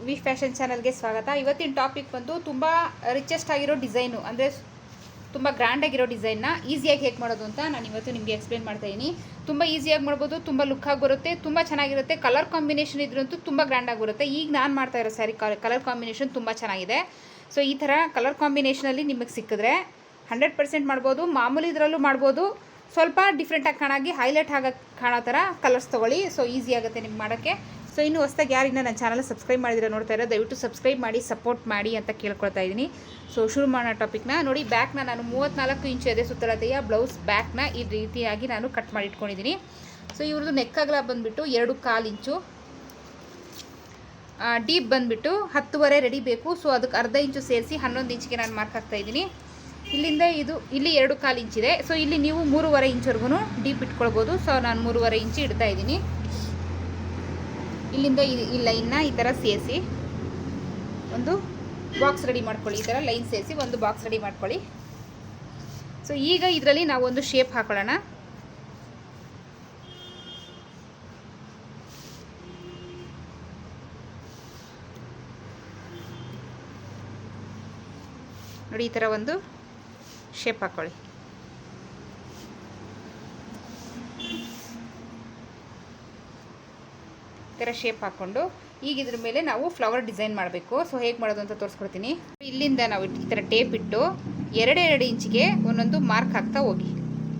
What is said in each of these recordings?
V fashion ಚಾನಲ್ಗೆ ಸ್ವಾಗತ. ಇವತ್ತಿನ ಟಾಪಿಕ್ ಬಂದು ತುಂಬ ರಿಚೆಸ್ಟ್ ಆಗಿರೋ ಡಿಸೈನು, ಅಂದರೆ ತುಂಬ ಗ್ರ್ಯಾಂಡಾಗಿರೋ ಡಿಸೈನ್ನ ಈಸಿಯಾಗಿ ಹೇಗೆ ಮಾಡೋದು ಅಂತ ನಾನು ಇವತ್ತು ನಿಮಗೆ ಎಕ್ಸ್ಪ್ಲೇನ್ ಮಾಡ್ತಾಯಿದ್ದೀನಿ. ತುಂಬ ಈಸಿಯಾಗಿ ಮಾಡ್ಬೋದು, ತುಂಬ ಲುಕ್ಕಾಗಿ ಬರುತ್ತೆ, ತುಂಬ ಚೆನ್ನಾಗಿರುತ್ತೆ. ಕಲರ್ ಕಾಂಬಿನೇಷನ್ ಇದ್ರಂತೂ ತುಂಬ ಗ್ರ್ಯಾಂಡಾಗಿ ಬರುತ್ತೆ. ಈಗ ನಾನು ಮಾಡ್ತಾ ಇರೋ ಸ್ಯಾರಿ ಕಲರ್ ಕಾಂಬಿನೇಷನ್ ತುಂಬ ಚೆನ್ನಾಗಿದೆ. ಸೊ ಈ ಥರ ಕಲರ್ ಕಾಂಬಿನೇಷನಲ್ಲಿ ನಿಮಗೆ ಸಿಕ್ಕಿದ್ರೆ 100% ಮಾಡ್ಬೋದು. ಮಾಮೂಲಿ ಇದರಲ್ಲೂ ಮಾಡ್ಬೋದು. ಸ್ವಲ್ಪ ಡಿಫ್ರೆಂಟಾಗಿ ಹೈಲೈಟ್ ಕಾಣೋ ಥರ ಕಲರ್ಸ್ ತೊಗೊಳ್ಳಿ. ಸೊ ಈಸಿ ಆಗುತ್ತೆ ನಿಮ್ಗೆ ಮಾಡೋಕ್ಕೆ. ಸೊ ಇನ್ನು ಹೊಸದಾಗಿ ಯಾರಿಂದ ನನ್ನ ಚಾನಲ್ ಸಬ್ಸ್ಕ್ರೈಬ್ ಮಾಡಿದ್ರೆ ನೋಡ್ತಾ ಇರೋ, ದಯವಿಟ್ಟು ಸಬ್ಸ್ಕ್ರೈಬ್ ಮಾಡಿ ಸಪೋರ್ಟ್ ಮಾಡಿ ಅಂತ ಕೇಳ್ಕೊಳ್ತಾ ಇದ್ದೀನಿ. ಸೊ ಶುರು ಮಾಡೋ ಟಾಪಿಕ್ನ ನೋಡಿ. ಬ್ಯಾಕ್ನ ನಾನು 34 ಇಂಚು ಎದೆ ಸುತ್ತಳತೆಯ ಬ್ಲೌಸ್ ಬ್ಯಾಕ್ನ ಈ ರೀತಿಯಾಗಿ ನಾನು ಕಟ್ ಮಾಡಿ ಇಟ್ಕೊಂಡಿದ್ದೀನಿ. ಸೊ ಇವ್ರದ್ದು ನೆಕ್ ಅಗಲ ಬಂದುಬಿಟ್ಟು 2.25 ಇಂಚು, ಡೀಪ್ ಬಂದುಬಿಟ್ಟು 10.5 ರೆಡಿ ಬೇಕು. ಸೊ ಅದಕ್ಕೆ ಅರ್ಧ ಇಂಚು ಸೇರಿಸಿ 11 ಇಂಚಿಗೆ ನಾನು ಮಾರ್ಕ್ ಹಾಕ್ತಾಯಿದ್ದೀನಿ. ಇಲ್ಲಿಂದ ಇಲ್ಲಿ 2.25 ಇಂಚಿದೆ. ಸೊ ಇಲ್ಲಿ ನೀವು 3.5 ಇಂಚ್ವರೆಗೂ ಡೀಪ್ ಇಟ್ಕೊಳ್ಬೋದು. ಸೊ ನಾನು 3.5 ಇಂಚು ಇಡ್ತಾ ಇದ್ದೀನಿ. ಇಲ್ಲಿಂದ ಈ ಲೈನ್ನ ಈ ಥರ ಸೇರಿಸಿ ಒಂದು ಬಾಕ್ಸ್ ರೆಡಿ ಮಾಡ್ಕೊಳ್ಳಿ. ಈ ಥರ ಲೈನ್ ಸೇರಿಸಿ ಒಂದು ಬಾಕ್ಸ್ ರೆಡಿ ಮಾಡ್ಕೊಳ್ಳಿ. ಸೊ ಈಗ ಇದರಲ್ಲಿ ನಾವು ಒಂದು ಶೇಪ್ ಹಾಕೊಳ್ಳೋಣ. ನೋಡಿ, ಈ ಥರ ಒಂದು ಶೇಪ್ ಹಾಕ್ಕೊಳ್ಳಿ. ಈ ಥರ ಶೇಪ್ ಹಾಕ್ಕೊಂಡು ಈಗ ಇದ್ರ ಮೇಲೆ ನಾವು ಫ್ಲವರ್ ಡಿಸೈನ್ ಮಾಡಬೇಕು. ಸೊ ಹೇಗೆ ಮಾಡೋದು ಅಂತ ತೋರಿಸ್ಕೊಡ್ತೀನಿ. ಇಲ್ಲಿಂದ ನಾವು ಈ ಥರ ಟೇಪ್ ಇಟ್ಟು 2.2 ಇಂಚಿಗೆ ಒಂದೊಂದು ಮಾರ್ಕ್ ಹಾಕ್ತಾ ಹೋಗಿ.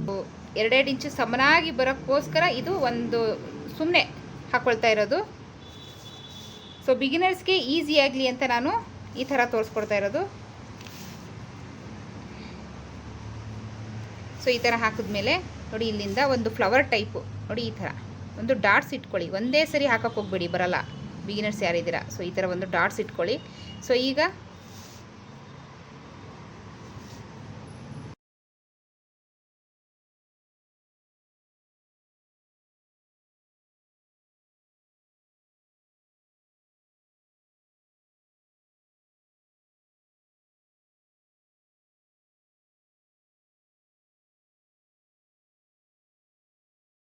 2.2 ಇಂಚು ಸಮನಾಗಿ ಬರೋಕ್ಕೋಸ್ಕರ ಇದು ಒಂದು ಸುಮ್ಮನೆ ಹಾಕ್ಕೊಳ್ತಾ ಇರೋದು. ಸೊ ಬಿಗಿನರ್ಸ್ಗೆ ಈಸಿ ಆಗಲಿ ಅಂತ ನಾನು ಈ ಥರ ತೋರಿಸ್ಕೊಡ್ತಾ ಇರೋದು. ಸೊ ಈ ಥರ ಹಾಕಿದ್ಮೇಲೆ ನೋಡಿ, ಇಲ್ಲಿಂದ ಒಂದು ಫ್ಲವರ್ ಟೈಪು ನೋಡಿ, ಈ ಥರ ಒಂದು ಡಾಟ್ಸ್ ಇಟ್ಕೊಳ್ಳಿ. ಒಂದೇ ಸರಿ ಹಾಕಕ್ಕೆ ಹೋಗ್ಬೇಡಿ, ಬರಲ್ಲ ಬಿಗಿನರ್ಸ್ ಯಾರಿದ್ದೀರಾ. ಸೊ ಈ ಥರ ಒಂದು ಡಾಟ್ಸ್ ಇಟ್ಕೊಳ್ಳಿ. ಸೊ ಈಗ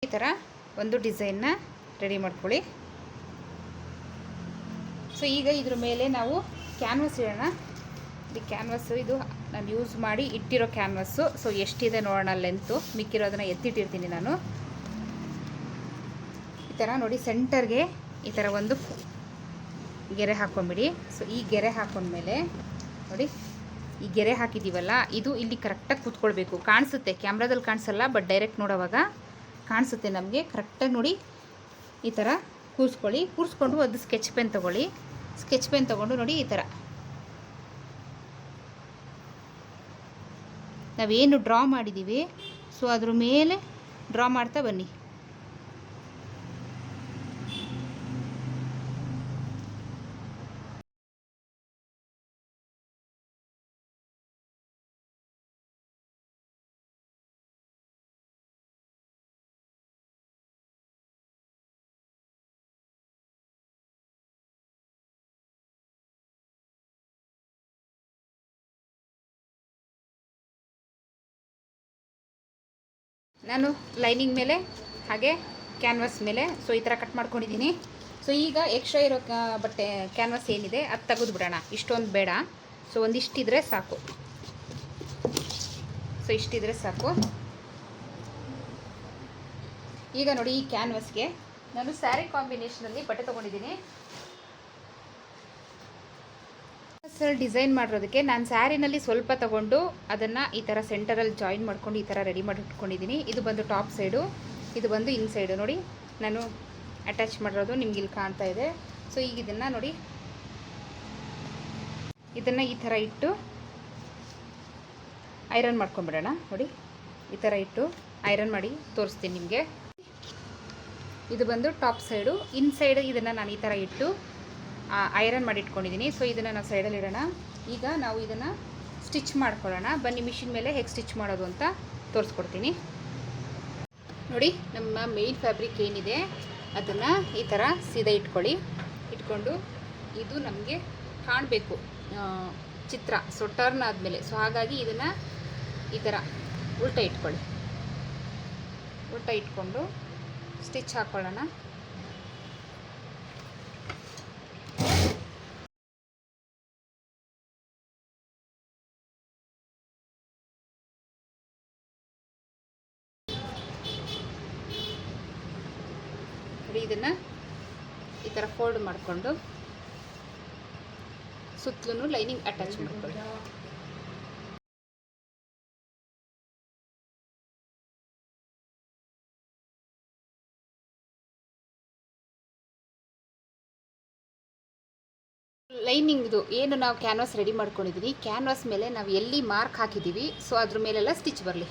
ಈ ಥರ ಒಂದು ಡಿಸೈನ್ನ ರೆಡಿ ಮಾಡ್ಕೊಳ್ಳಿ. ಸೊ ಈಗ ಇದ್ರ ಮೇಲೆ ನಾವು ಕ್ಯಾನ್ವಸ್ ಇಡೋಣ. ಈ ಕ್ಯಾನ್ವಸ್ಸು ಇದು ನಾನು ಯೂಸ್ ಮಾಡಿ ಇಟ್ಟಿರೋ ಕ್ಯಾನ್ವಸ್ಸು. ಸೊ ಎಷ್ಟಿದೆ ನೋಡೋಣ ಲೆಂತು. ಮಿಕ್ಕಿರೋದನ್ನು ಎತ್ತಿಟ್ಟಿರ್ತೀನಿ ನಾನು. ಈ ಥರ ನೋಡಿ, ಸೆಂಟರ್ಗೆ ಈ ಥರ ಒಂದು ಗೆರೆ ಹಾಕ್ಕೊಂಬಿಡಿ. ಸೊ ಈ ಗೆರೆ ಹಾಕ್ಕೊಂಡ್ಮೇಲೆ ನೋಡಿ, ಈ ಗೆರೆ ಹಾಕಿದ್ದೀವಲ್ಲ, ಇದು ಇಲ್ಲಿ ಕರೆಕ್ಟಾಗಿ ಕೂತ್ಕೊಳ್ಬೇಕು. ಕಾಣಿಸುತ್ತೆ, ಕ್ಯಾಮ್ರಾದಲ್ಲಿ ಕಾಣಿಸಲ್ಲ, ಬಟ್ ಡೈರೆಕ್ಟ್ ನೋಡೋವಾಗ ಕಾಣಿಸುತ್ತೆ ನಮಗೆ. ಕರೆಕ್ಟಾಗಿ ನೋಡಿ, ಈ ಥರ ಕೂರಿಸ್ಕೊಳ್ಳಿ. ಕೂರಿಸ್ಕೊಂಡು ಅದು ಸ್ಕೆಚ್ ಪೆನ್ ತೊಗೊಳ್ಳಿ. ಸ್ಕೆಚ್ ಪೆನ್ ತೊಗೊಂಡು ನೋಡಿ, ಈ ಥರ ನಾವೇನು ಡ್ರಾ ಮಾಡಿದ್ದೀವಿ ಸೊ ಅದ್ರ ಮೇಲೆ ಡ್ರಾ ಮಾಡ್ತಾ ಬನ್ನಿ. ನಾನು ಲೈನಿಂಗ್ ಮೇಲೆ ಹಾಗೆ ಕ್ಯಾನ್ವಾಸ್ ಮೇಲೆ ಸೊ ಈ ಥರ ಕಟ್ ಮಾಡ್ಕೊಂಡಿದ್ದೀನಿ. ಸೊ ಈಗ ಎಕ್ಸ್ಟ್ರಾ ಇರೋ ಬಟ್ಟೆ ಕ್ಯಾನ್ವಾಸ್ ಏನಿದೆ ಅದು ತೆಗೆದು ಬಿಡೋಣ. ಇಷ್ಟೊಂದು ಬೇಡ. ಸೊ ಒಂದಿಷ್ಟಿದ್ರೆ ಸಾಕು. ಸೊ ಇಷ್ಟಿದ್ರೆ ಸಾಕು. ಈಗ ನೋಡಿ, ಈ ಕ್ಯಾನ್ವಾಸ್ಗೆ ನಾನು ಸ್ಯಾರಿ ಕಾಂಬಿನೇಷನಲ್ಲಿ ಬಟ್ಟೆ ತೊಗೊಂಡಿದ್ದೀನಿ. ಡಿಸೈನ್ ಮಾಡಿರೋದಕ್ಕೆ ನಾನು ಸ್ಯಾರಿನಲ್ಲಿ ಸ್ವಲ್ಪ ತೊಗೊಂಡು ಅದನ್ನು ಈ ಥರ ಸೆಂಟರಲ್ಲಿ ಜಾಯಿನ್ ಮಾಡ್ಕೊಂಡು ಈ ಥರ ರೆಡಿ ಮಾಡಿ ಇಟ್ಕೊಂಡಿದ್ದೀನಿ. ಇದು ಬಂದು ಟಾಪ್ ಸೈಡು, ಇದು ಬಂದು ಇನ್ ಸೈಡು. ನೋಡಿ, ನಾನು ಅಟ್ಯಾಚ್ ಮಾಡಿರೋದು ನಿಮ್ಗೆ ಇಲ್ಲಿ ಕಾಣ್ತಾ ಇದೆ. ಸೊ ಈಗ ಇದನ್ನು ನೋಡಿ, ಇದನ್ನು ಈ ಥರ ಇಟ್ಟು ಐರನ್ ಮಾಡ್ಕೊಂಬಿಡೋಣ. ನೋಡಿ, ಈ ಥರ ಇಟ್ಟು ಐರನ್ ಮಾಡಿ ತೋರಿಸ್ತೀನಿ ನಿಮಗೆ. ಇದು ಬಂದು ಟಾಪ್ ಸೈಡು. ಇನ್ ಸೈಡ್ ಇದನ್ನು ನಾನು ಈ ಥರ ಇಟ್ಟು ಐರನ್ ಮಾಡಿ ಇಟ್ಕೊಂಡಿದ್ದೀನಿ. ಸೊ ಇದನ್ನು ನಾವು ಸೈಡಲ್ಲಿ ಇಡೋಣ. ಈಗ ನಾವು ಇದನ್ನು ಸ್ಟಿಚ್ ಮಾಡ್ಕೊಳ್ಳೋಣ. ಬನ್ನಿ, ಮಿಷಿನ್ ಮೇಲೆ ಹೇಗೆ ಸ್ಟಿಚ್ ಮಾಡೋದು ಅಂತ ತೋರಿಸ್ಕೊಡ್ತೀನಿ. ನೋಡಿ, ನಮ್ಮ ಮೇನ್ ಫ್ಯಾಬ್ರಿಕ್ ಏನಿದೆ ಅದನ್ನು ಈ ಥರ ಸೀದಾ ಇಟ್ಕೊಳ್ಳಿ. ಇಟ್ಕೊಂಡು ಇದು ನಮಗೆ ಕಾಣಬೇಕು ಚಿತ್ರ. ಸೊ ಟರ್ನ್ ಆದಮೇಲೆ, ಸೊ ಹಾಗಾಗಿ ಇದನ್ನು ಈ ಥರ ಉಲ್ಟಾ ಇಟ್ಕೊಳ್ಳಿ. ಉಲ್ಟಾ ಇಟ್ಕೊಂಡು ಸ್ಟಿಚ್ ಹಾಕ್ಕೊಳ್ಳೋಣ. ಇದನ್ನು ಈ ಥರ ಫೋಲ್ಡ್ ಮಾಡಿಕೊಂಡು ಸುತ್ತಲೂ ಲೈನಿಂಗ್ ಅಟ್ಯಾಚ್ ಮಾಡ್ಕೊಳ್ಳಿ. ಲೈನಿಂಗ್ದು ಏನು ನಾವು ಕ್ಯಾನ್ವಾಸ್ ರೆಡಿ ಮಾಡ್ಕೊಂಡಿದ್ದೀವಿ, ಕ್ಯಾನ್ವಾಸ್ ಮೇಲೆ ನಾವು ಎಲ್ಲಿ ಮಾರ್ಕ್ ಹಾಕಿದ್ದೀವಿ ಸೊ ಅದ್ರ ಮೇಲೆಲ್ಲ ಸ್ಟಿಚ್ ಬರಲಿ.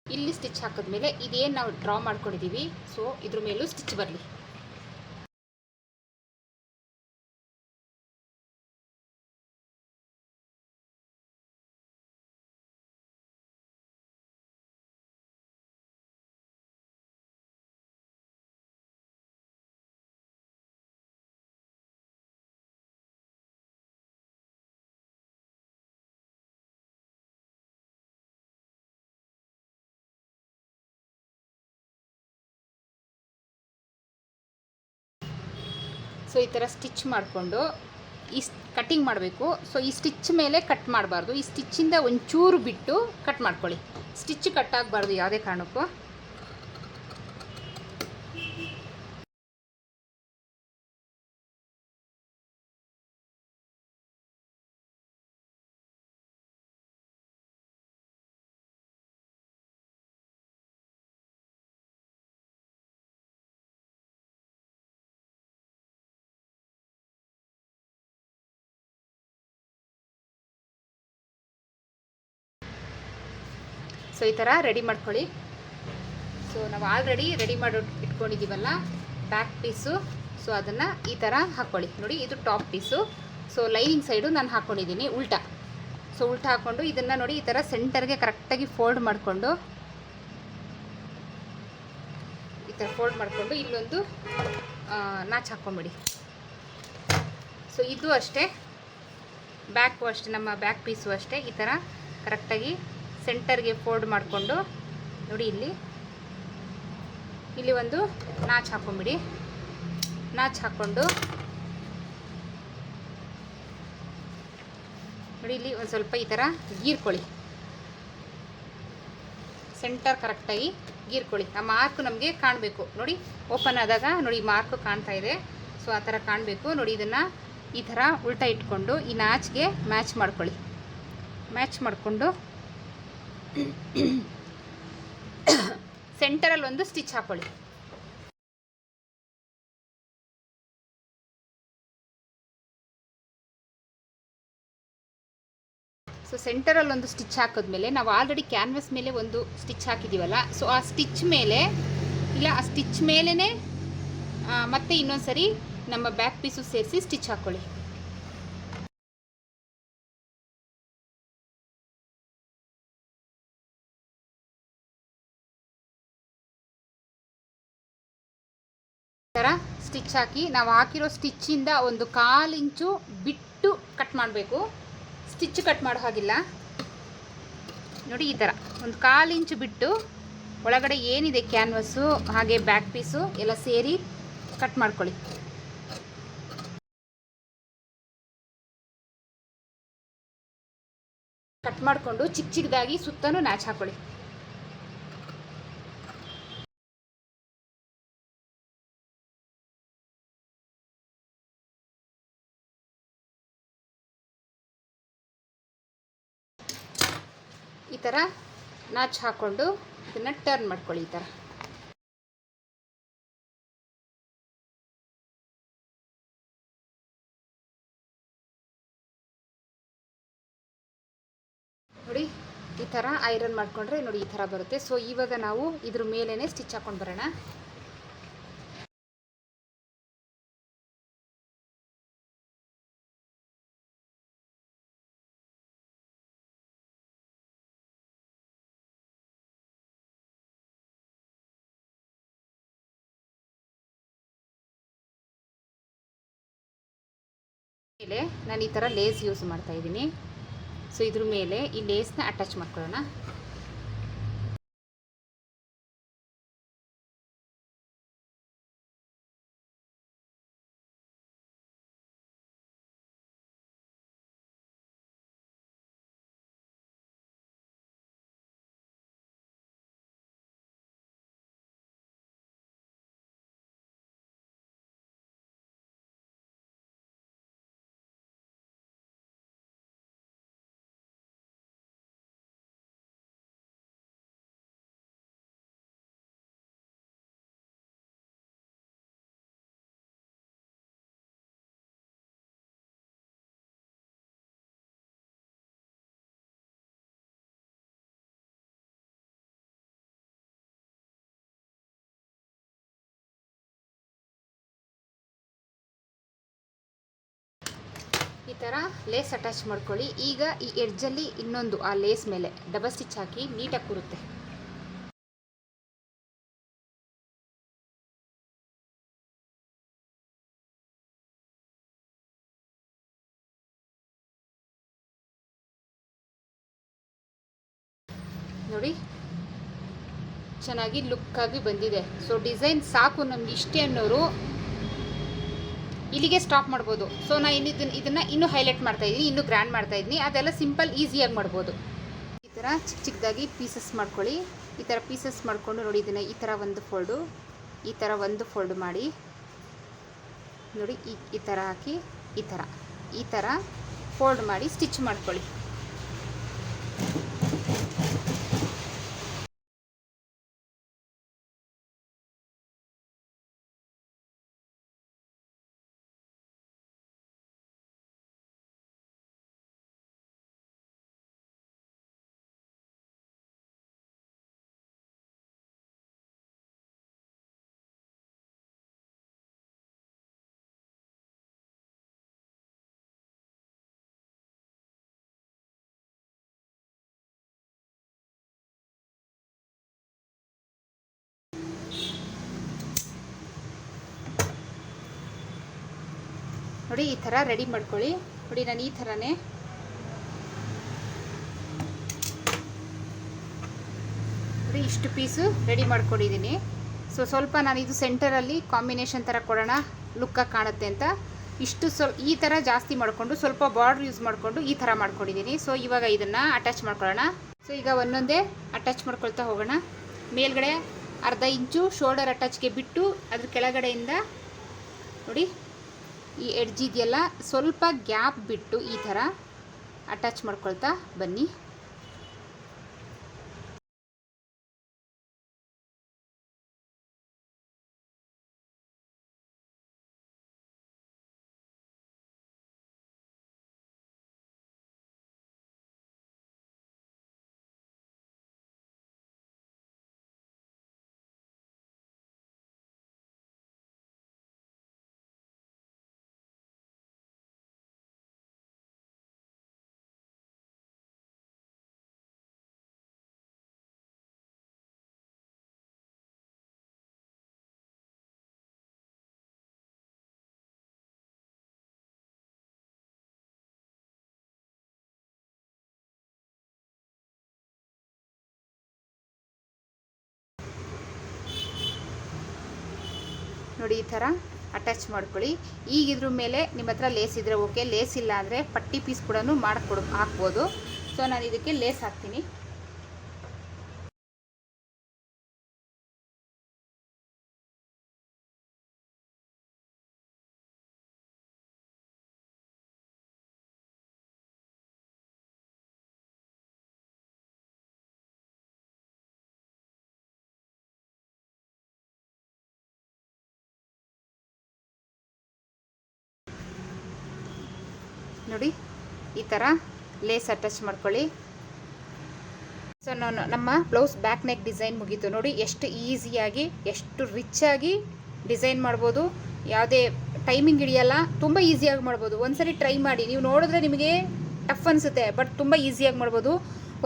ಇಲ್ಲಿ ಸ್ಟಿಚ್ ಹಾಕಿದ್ಮೇಲೆ ಇದೇನು ನಾವು ಡ್ರಾ ಮಾಡ್ಕೊಂಡಿದ್ದೀವಿ ಸೊ ಇದ್ರ ಮೇಲೂ ಸ್ಟಿಚ್ ಬರಲಿ. ಸೊ ಈ ಥರ ಸ್ಟಿಚ್ ಮಾಡಿಕೊಂಡು ಈ ಕಟ್ಟಿಂಗ್ ಮಾಡಬೇಕು. ಸೊ ಈ ಸ್ಟಿಚ್ ಮೇಲೆ ಕಟ್ ಮಾಡಬಾರ್ದು, ಈ ಸ್ಟಿಚ್ಚಿಂದ ಒಂಚೂರು ಬಿಟ್ಟು ಕಟ್ ಮಾಡ್ಕೊಳ್ಳಿ. ಸ್ಟಿಚ್ ಕಟ್ ಆಗಬಾರ್ದು ಯಾವುದೇ ಕಾರಣಕ್ಕೂ. ಸೊ ಈ ಥರ ರೆಡಿ ಮಾಡ್ಕೊಳ್ಳಿ. ಸೊ ನಾವು ಆಲ್ರೆಡಿ ರೆಡಿ ಮಾಡಿ ಇಟ್ಕೊಂಡಿದ್ದೀವಲ್ಲ ಬ್ಯಾಕ್ ಪೀಸು, ಸೊ ಅದನ್ನು ಈ ಥರ ಹಾಕ್ಕೊಳ್ಳಿ. ನೋಡಿ ಇದು top piece. So lining side ನಾನು ಹಾಕ್ಕೊಂಡಿದ್ದೀನಿ ಉಲ್ಟಾ. ಸೊ ಉಲ್ಟಾ ಹಾಕ್ಕೊಂಡು ಇದನ್ನು ನೋಡಿ ಈ ಥರ ಸೆಂಟರ್ಗೆ ಕರೆಕ್ಟಾಗಿ ಫೋಲ್ಡ್ ಮಾಡಿಕೊಂಡು ಈ ಥರ ಫೋಲ್ಡ್ ಮಾಡಿಕೊಂಡು ಇಲ್ಲೊಂದು ನಾಚ್ ಹಾಕ್ಕೊಂಬಿಡಿ. ಸೊ ಇದು ಅಷ್ಟೇ, ಬ್ಯಾಕು ಅಷ್ಟೇ, ನಮ್ಮ ಬ್ಯಾಕ್ ಪೀಸು ಅಷ್ಟೇ ಈ ಥರ ಕರೆಕ್ಟಾಗಿ ಸೆಂಟರ್ಗೆ ಫೋಲ್ಡ್ ಮಾಡಿಕೊಂಡು ನೋಡಿ ಇಲ್ಲಿ ಒಂದು ನಾಚ್ ಹಾಕ್ಕೊಂಬಿಡಿ. ನಾಚ್ ಹಾಕ್ಕೊಂಡು ನೋಡಿ ಇಲ್ಲಿ ಒಂದು ಸ್ವಲ್ಪ ಈ ಥರ ಗೀರ್ಕೊಳ್ಳಿ, ಸೆಂಟರ್ ಕರೆಕ್ಟಾಗಿ ಗೀರ್ಕೊಳ್ಳಿ. ಆ ಮಾರ್ಕ್ ನಮಗೆ ಕಾಣಬೇಕು ನೋಡಿ, ಓಪನ್ ಆದಾಗ ನೋಡಿ ಮಾರ್ಕ್ ಕಾಣ್ತಾ ಇದೆ. ಸೊ ಆ ಥರ ಕಾಣಬೇಕು ನೋಡಿ. ಇದನ್ನು ಈ ಥರ ಉಲ್ಟಾ ಇಟ್ಕೊಂಡು ಈ ನಾಚ್ಗೆ ಮ್ಯಾಚ್ ಮಾಡ್ಕೊಳ್ಳಿ. ಮ್ಯಾಚ್ ಮಾಡಿಕೊಂಡು ಸೆಂಟರಲ್ಲಿ ಒಂದು ಸ್ಟಿಚ್ ಹಾಕೊಳ್ಳಿ. ಸೊ ಸೆಂಟರಲ್ಲಿ ಒಂದು ಸ್ಟಿಚ್ ಹಾಕಿದ್ಮೇಲೆ ನಾವು ಆಲ್ರೆಡಿ ಕ್ಯಾನ್ವಾಸ್ ಮೇಲೆ ಒಂದು ಸ್ಟಿಚ್ ಹಾಕಿದ್ದೀವಲ್ಲ, ಸೊ ಆ ಸ್ಟಿಚ್ ಮೇಲೆ ಇಲ್ಲ ಆ ಸ್ಟಿಚ್ ಮೇಲೇ ಮತ್ತೆ ಇನ್ನೊಂದು ಸರಿ ನಮ್ಮ ಬ್ಯಾಕ್ ಪೀಸು ಸೇರಿಸಿ ಸ್ಟಿಚ್ ಹಾಕ್ಕೊಳ್ಳಿ. ಥರ ಸ್ಟಿಚ್ ಹಾಕಿ ನಾವು ಹಾಕಿರೋ ಸ್ಟಿಚ್ಚಿಂದ ಒಂದು 1/4 ಇಂಚು ಬಿಟ್ಟು ಕಟ್ ಮಾಡಬೇಕು. ಸ್ಟಿಚ್ ಕಟ್ ಮಾಡೋ ಹಾಗಿಲ್ಲ ನೋಡಿ. ಈ ಥರ ಒಂದು 1/4 ಇಂಚು ಬಿಟ್ಟು ಒಳಗಡೆ ಏನಿದೆ ಕ್ಯಾನ್ವಸ್ಸು ಹಾಗೆ ಬ್ಯಾಕ್ ಪೀಸು ಎಲ್ಲ ಸೇರಿ ಕಟ್ ಮಾಡ್ಕೊಳ್ಳಿ. ಕಟ್ ಮಾಡಿಕೊಂಡು ಚಿಕ್ಕದಾಗಿ ಸುತ್ತಲೂ ನ್ಯಾಚ್ ಹಾಕ್ಕೊಳ್ಳಿ. ಈ ಥರ ನಾಚ್ ಹಾಕ್ಕೊಂಡು ಇದನ್ನು ಟರ್ನ್ ಮಾಡ್ಕೊಳ್ಳಿ. ಈ ಥರ ನೋಡಿ, ಈ ಥರ ಐರನ್ ಮಾಡಿಕೊಂಡ್ರೆ ನೋಡಿ ಈ ಥರ ಬರುತ್ತೆ. ಸೊ ಇವಾಗ ನಾವು ಇದ್ರ ಮೇಲೇ ಸ್ಟಿಚ್ ಹಾಕ್ಕೊಂಡು ಬರೋಣ. ಮೇಲೆ ನಾನು ಈ ಥರ ಲೇಸ್ ಯೂಸ್ ಮಾಡ್ತಾ ಇದ್ದೀನಿ. ಸೊ ಇದ್ರ ಮೇಲೆ ಈ ಲೇಸ್ನ ಅಟ್ಯಾಚ್ ಮಾಡ್ಕೊಳ್ಳೋಣ. ಥರ ಲೇಸ್ ಅಟ್ಯಾಚ್ ಮಾಡ್ಕೊಳ್ಳಿ. ಈಗ ಈ ಎಡ್ಜಲ್ಲಿ ಇನ್ನೊಂದು ಆ ಲೇಸ್ ಮೇಲೆ ಡಬಲ್ ಸ್ಟಿಚ್ ಹಾಕಿ ನೀಟಾಗಿ ಕೂರುತ್ತೆ. ನೋಡಿ ಚೆನ್ನಾಗಿ ಲುಕ್ಕಾಗಿ ಬಂದಿದೆ. ಸೊ ಡಿಸೈನ್ ಸಾಕು ನಮ್ಗೆ ಇಷ್ಟೇ ಅನ್ನೋರು ಇಲ್ಲಿಗೆ ಸ್ಟಾಪ್ ಮಾಡ್ಬೋದು. ಸೊ ನಾನು ಇದನ್ನು ಇನ್ನೂ ಹೈಲೈಟ್ ಮಾಡ್ತಾಯಿದ್ದೀನಿ, ಇನ್ನೂ ಗ್ರ್ಯಾಂಡ್ ಮಾಡ್ತಾಯಿದ್ದೀನಿ. ಅದೆಲ್ಲ ಸಿಂಪಲ್ ಈಸಿಯಾಗಿ ಮಾಡ್ಬೋದು. ಈ ಥರ ಚಿಕ್ಕ ಚಿಕ್ಕದಾಗಿ ಪೀಸಸ್ ಮಾಡ್ಕೊಳ್ಳಿ. ಈ ಥರ ಪೀಸಸ್ ಮಾಡಿಕೊಂಡು ನೋಡಿ ಇದನ್ನು ಈ ಥರ ಒಂದು ಫೋಲ್ಡು, ಈ ಥರ ಒಂದು ಫೋಲ್ಡ್ ಮಾಡಿ ನೋಡಿ ಈ ಥರ ಹಾಕಿ ಈ ಥರ ಫೋಲ್ಡ್ ಮಾಡಿ ಸ್ಟಿಚ್ ಮಾಡ್ಕೊಳ್ಳಿ. ನೋಡಿ ಈ ಥರ ರೆಡಿ ಮಾಡ್ಕೊಳ್ಳಿ. ನೋಡಿ ನಾನು ಈ ಥರನೇ ನೋಡಿ ಇಷ್ಟು ಪೀಸು ರೆಡಿ ಮಾಡ್ಕೊಂಡಿದ್ದೀನಿ. ಸೊ ಸ್ವಲ್ಪ ನಾನು ಇದು ಸೆಂಟರಲ್ಲಿ ಕಾಂಬಿನೇಷನ್ ಥರ ಕೊಡೋಣ, ಲುಕ್ಕಾಗಿ ಕಾಣುತ್ತೆ ಅಂತ ಇಷ್ಟು ಈ ಥರ ಜಾಸ್ತಿ ಮಾಡಿಕೊಂಡು ಸ್ವಲ್ಪ ಬಾರ್ಡ್ರ್ ಯೂಸ್ ಮಾಡಿಕೊಂಡು ಈ ಥರ ಮಾಡ್ಕೊಂಡಿದ್ದೀನಿ. ಸೊ ಇವಾಗ ಇದನ್ನು ಅಟ್ಯಾಚ್ ಮಾಡ್ಕೊಳ್ಳೋಣ. ಸೊ ಈಗ ಒಂದೊಂದೇ ಅಟ್ಯಾಚ್ ಮಾಡ್ಕೊಳ್ತಾ ಹೋಗೋಣ. ಮೇಲ್ಗಡೆ ಅರ್ಧ ಇಂಚು ಶೋಲ್ಡರ್ ಅಟ್ಯಾಚ್ಗೆ ಬಿಟ್ಟು ಅದ್ರ ಕೆಳಗಡೆಯಿಂದ ನೋಡಿ ಈ ಎಡ್ಜ್ ಇದೆಯಲ್ಲ ಸ್ವಲ್ಪ ಗ್ಯಾಪ್ ಬಿಟ್ಟು ಈ ಥರ ಅಟ್ಯಾಚ್ ಮಾಡ್ಕೊಳ್ತಾ ಬನ್ನಿ. ನೋಡಿ ಈ ಥರ ಅಟ್ಯಾಚ್ ಮಾಡ್ಕೊಳ್ಳಿ. ಈಗ ಇದ್ರ ಮೇಲೆ ನಿಮ್ಮ ಹತ್ರ ಲೇಸ್ ಇದ್ದರೆ ಓಕೆ, ಲೇಸ್ ಇಲ್ಲ ಅಂದರೆ ಪಟ್ಟಿ ಪೀಸ್ ಕೂಡ ಹಾಕ್ಬೋದು. ಸೊ ನಾನು ಇದಕ್ಕೆ ಲೇಸ್ ಹಾಕ್ತೀನಿ. ನೋಡಿ ಈ ಥರ ಲೇಸ್ ಅಟ್ಯಾಚ್ ಮಾಡ್ಕೊಳ್ಳಿ. ಸೊ ನಮ್ಮ ಬ್ಲೌಸ್ ಬ್ಯಾಕ್ ನೆಕ್ ಡಿಸೈನ್ ಮುಗೀತು. ನೋಡಿ ಎಷ್ಟು ಈಸಿಯಾಗಿ ಎಷ್ಟು ರಿಚ್ಚಾಗಿ ಡಿಸೈನ್ ಮಾಡ್ಬೋದು. ಯಾವುದೇ ಟೈಮಿಂಗ್ ಹಿಡಿಯಲ್ಲ, ತುಂಬ ಈಸಿಯಾಗಿ ಮಾಡ್ಬೋದು. ಒಂದ್ಸರಿ ಟ್ರೈ ಮಾಡಿ, ನೀವು ನೋಡಿದ್ರೆ ನಿಮಗೆ ಟಫ್ ಅನಿಸುತ್ತೆ, ಬಟ್ ತುಂಬ ಈಸಿಯಾಗಿ ಮಾಡ್ಬೋದು.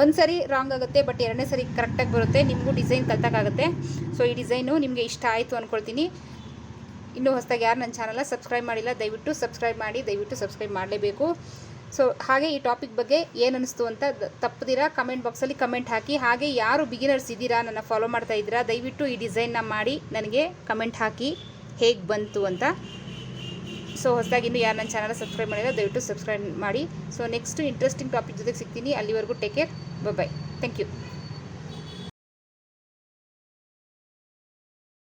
ಒಂದು ಸರಿ ರಾಂಗ್ ಆಗುತ್ತೆ, ಬಟ್ ಎರಡನೇ ಸರಿ ಕರೆಕ್ಟಾಗಿ ಬರುತ್ತೆ. ನಿಮಗೂ ಡಿಸೈನ್ ಕಲ್ತಕ್ಕಾಗುತ್ತೆ. ಸೊ ಈ ಡಿಸೈನು ನಿಮಗೆ ಇಷ್ಟ ಆಯಿತು ಅಂದ್ಕೊಳ್ತೀನಿ. ಇನ್ನೂ ಹೊಸದಾಗಿ ಯಾರು ನನ್ನ ಚಾನಲ್ನ ಸಬ್ಸ್ಕ್ರೈಬ್ ಮಾಡಿಲ್ಲ ದಯವಿಟ್ಟು ಸಬ್ಸ್ಕ್ರೈಬ್ ಮಾಡಿ, ದಯವಿಟ್ಟು ಸಬ್ಸ್ಕ್ರೈಬ್ ಮಾಡಲೇಬೇಕು. ಸೊ ಹಾಗೆ ಈ ಟಾಪಿಕ್ ಬಗ್ಗೆ ಏನು ಅನ್ನಿಸ್ತು ಅಂತ ತಪ್ಪದಿರ ಕಮೆಂಟ್ ಬಾಕ್ಸಲ್ಲಿ ಕಮೆಂಟ್ ಹಾಕಿ. ಹಾಗೆ ಯಾರು ಬಿಗಿನರ್ಸ್ ಇದ್ದೀರಾ, ನನ್ನ ಫಾಲೋ ಮಾಡ್ತಾ ಇದ್ದೀರಾ, ದಯವಿಟ್ಟು ಈ ಡಿಸೈನ್ನ ಮಾಡಿ ನನಗೆ ಕಮೆಂಟ್ ಹಾಕಿ ಹೇಗೆ ಬಂತು ಅಂತ. ಸೊ ಹೊಸದಾಗಿ ಇನ್ನೂ ಯಾರು ನನ್ನ ಚಾನಲ್ನ ಸಬ್ಸ್ಕ್ರೈಬ್ ಮಾಡಿಲ್ಲ ದಯವಿಟ್ಟು ಸಬ್ಸ್ಕ್ರೈಬ್ ಮಾಡಿ. ಸೊ ನೆಕ್ಸ್ಟ್ ಇಂಟ್ರೆಸ್ಟಿಂಗ್ ಟಾಪಿಕ್ ಜೊತೆಗೆ ಸಿಗ್ತೀನಿ. ಅಲ್ಲಿವರೆಗೂ take care, bye. Thank you.